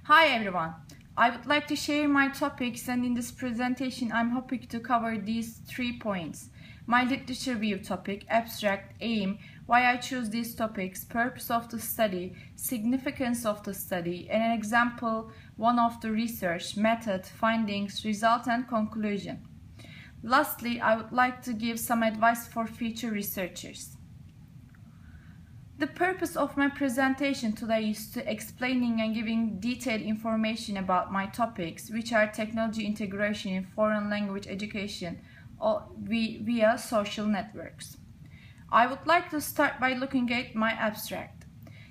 Hi everyone, I would like to share my topics, and in this presentation I'm hoping to cover these 3 points. My literature view topic, abstract, aim, why I choose these topics, purpose of the study, significance of the study, and an example, one of the research, method, findings, result and conclusion. Lastly, I would like to give some advice for future researchers. The purpose of my presentation today is to explaining and giving detailed information about my topics, which are technology integration in foreign language education via social networks. I would like to start by looking at my abstract.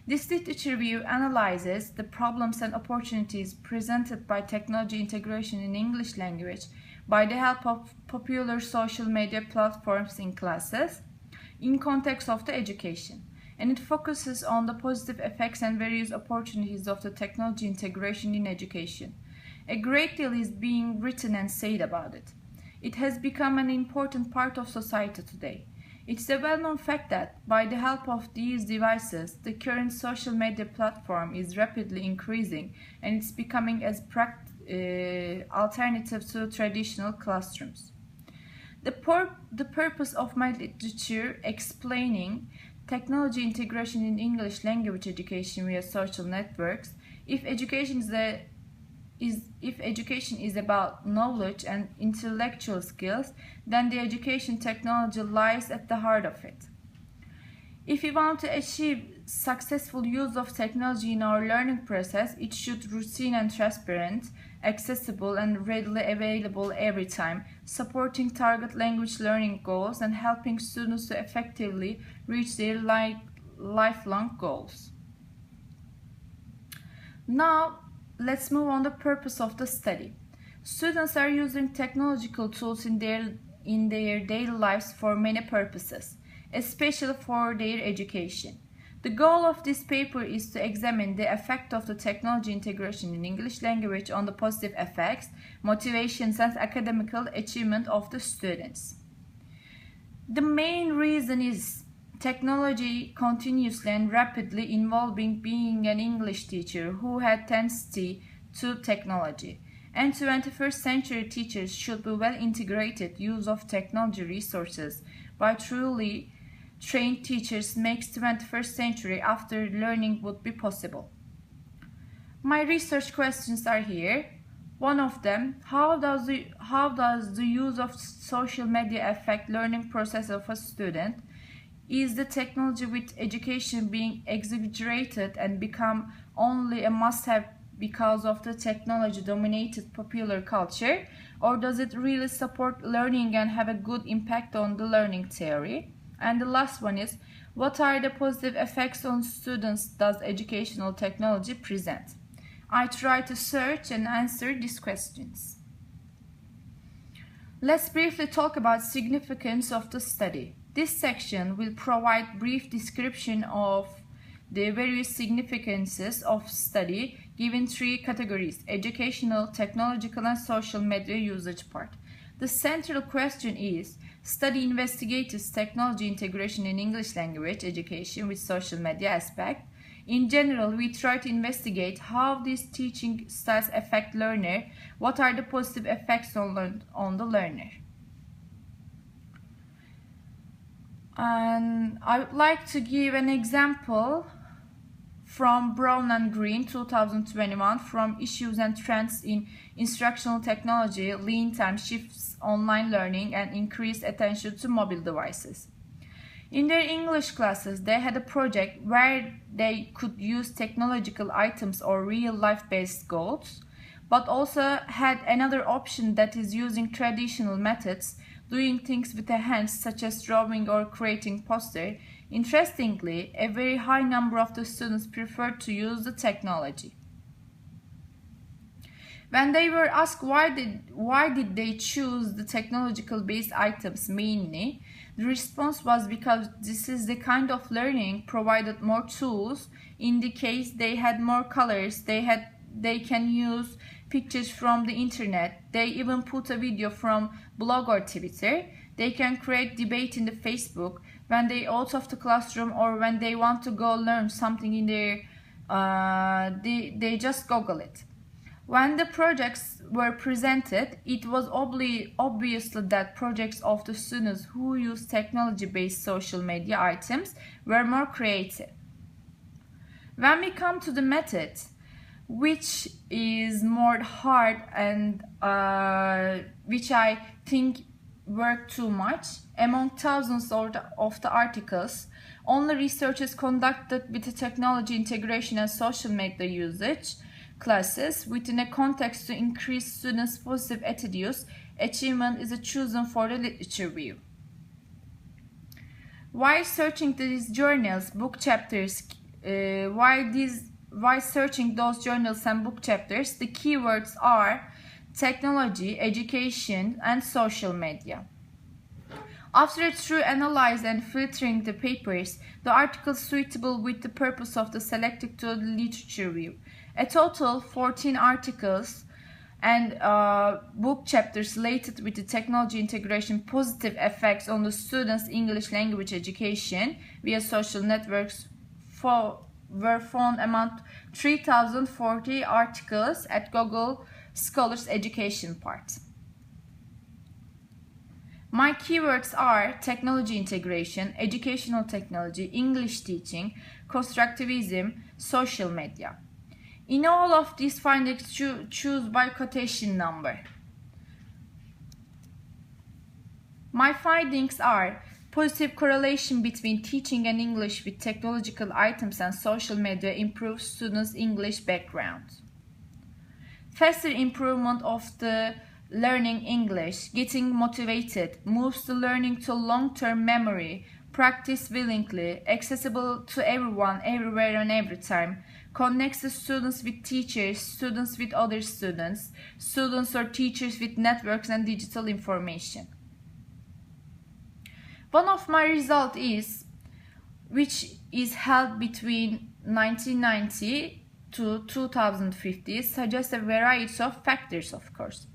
This literature review analyzes the problems and opportunities presented by technology integration in English language by the help of popular social media platforms in classes in context of the education. And it focuses on the positive effects and various opportunities of the technology integration in education. A great deal is being written and said about it. It has become an important part of society today. It's a well-known fact that, by the help of these devices, the current social media platform is rapidly increasing and it's becoming as alternative to traditional classrooms. The purpose of my literature explaining technology integration in English language education via social networks. If education is about knowledge and intellectual skills, then the education technology lies at the heart of it. If we want to achieve successful use of technology in our learning process, it should be routine and transparent, accessible and readily available every time, supporting target language learning goals and helping students to effectively reach their lifelong goals. Now, let's move on to the purpose of the study. Students are using technological tools in their daily lives for many purposes, especially for their education. The goal of this paper is to examine the effect of the technology integration in English language on the positive effects, motivations, and academical achievement of the students. The main reason is technology continuously and rapidly involving being an English teacher who had tendency to technology. And 21st century teachers should be well integrated use of technology resources by truly trained teachers makes 21st century after learning would be possible. My research questions are here. One of them, how does the use of social media affect learning process of a student? Is the technology with education being exaggerated and become only a must-have because of the technology-dominated popular culture, or does it really support learning and have a good impact on the learning theory? And the last one is, what are the positive effects on students does educational technology present? I try to search and answer these questions. Let's briefly talk about significance of the study. This section will provide brief description of the various significances of study given 3 categories: educational, technological, and social media usage part. The central question is, study investigates technology integration in English language education with social media aspect. In general, we try to investigate how these teaching styles affect learner, what are the positive effects on the learner. And I would like to give an example from Brown and Green 2021 from Issues and Trends in Instructional Technology, Lean Time Shifts Online Learning and Increased Attention to Mobile Devices. In their English classes, they had a project where they could use technological items or real-life based goals, but also had another option that is using traditional methods, doing things with the hands such as drawing or creating poster. Interestingly, a very high number of the students preferred to use the technology. When they were asked why did they choose the technological based items mainly, the response was because this is the kind of learning provided more tools. In the case they had more colors, they can use pictures from the internet, they even put a video from blog or Twitter, they can create debate in the Facebook when they out of the classroom or when they want to go learn something in their they just Google it. When the projects were presented, it was obvious that projects of the students who use technology-based social media items were more creative. When we come to the method, which is more hard and which I think work too much, among thousands of the articles, only research is conducted with the technology integration and social media usage classes within a context to increase students' positive attitudes. Achievement is chosen for the literature review. While searching these journals, book chapters, while searching those journals and book chapters, the keywords are technology, education, and social media. After a thorough analysis and filtering the papers, the articles suitable with the purpose of the selected to the literature review. A total 14 articles and book chapters related with the technology integration positive effects on the students' English language education via social networks were found among 3,040 articles at Google Scholars Education part. My keywords are technology integration, educational technology, English teaching, constructivism, social media. In all of these findings, choose by quotation number. My findings are positive correlation between teaching and English with technological items and social media improves students' English background. Faster improvement of the learning English, getting motivated, moves the learning to long-term memory, practice willingly, accessible to everyone, everywhere and every time, connects the students with teachers, students with other students, students or teachers with networks and digital information. One of my results is, which is held between 1990 to 2050, suggests a variety of factors, of course,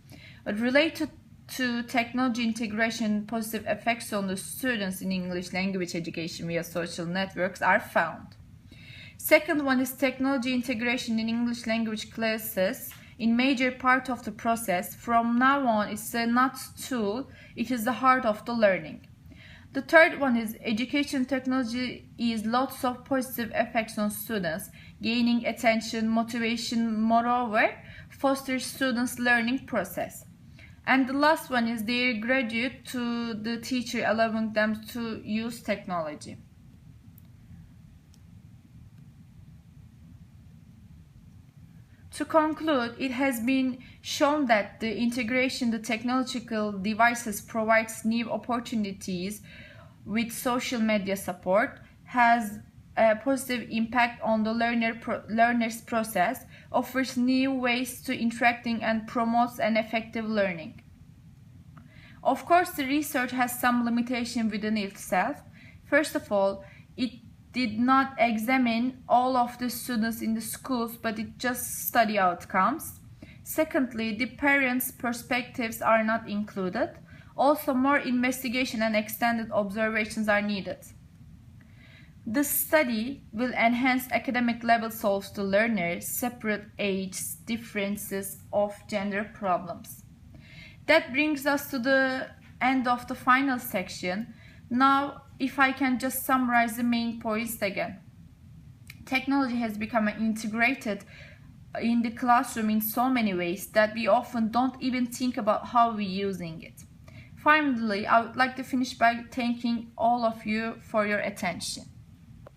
but related to technology integration, positive effects on the students in English language education via social networks are found. Second one is technology integration in English language classes in major part of the process. From now on, it's not a tool, it is the heart of the learning. The third one is education technology is lots of positive effects on students, gaining attention, motivation, moreover, fosters students' learning process. And the last one is their graduate to the teacher, allowing them to use technology. To conclude, it has been shown that the integration of the technological devices provides new opportunities with social media support, has a positive impact on the learner's process, offers new ways to interacting and promotes an effective learning. Of course, the research has some limitation within itself. First of all, it did not examine all of the students in the schools, but it just study outcomes. Secondly, the parents' perspectives are not included. Also, more investigation and extended observations are needed. The study will enhance academic level solves to learners, separate age differences of gender problems. That brings us to the end of the final section. Now, if I can just summarize the main points again. Technology has become integrated in the classroom in so many ways that we often don't even think about how we're using it. Finally, I would like to finish by thanking all of you for your attention.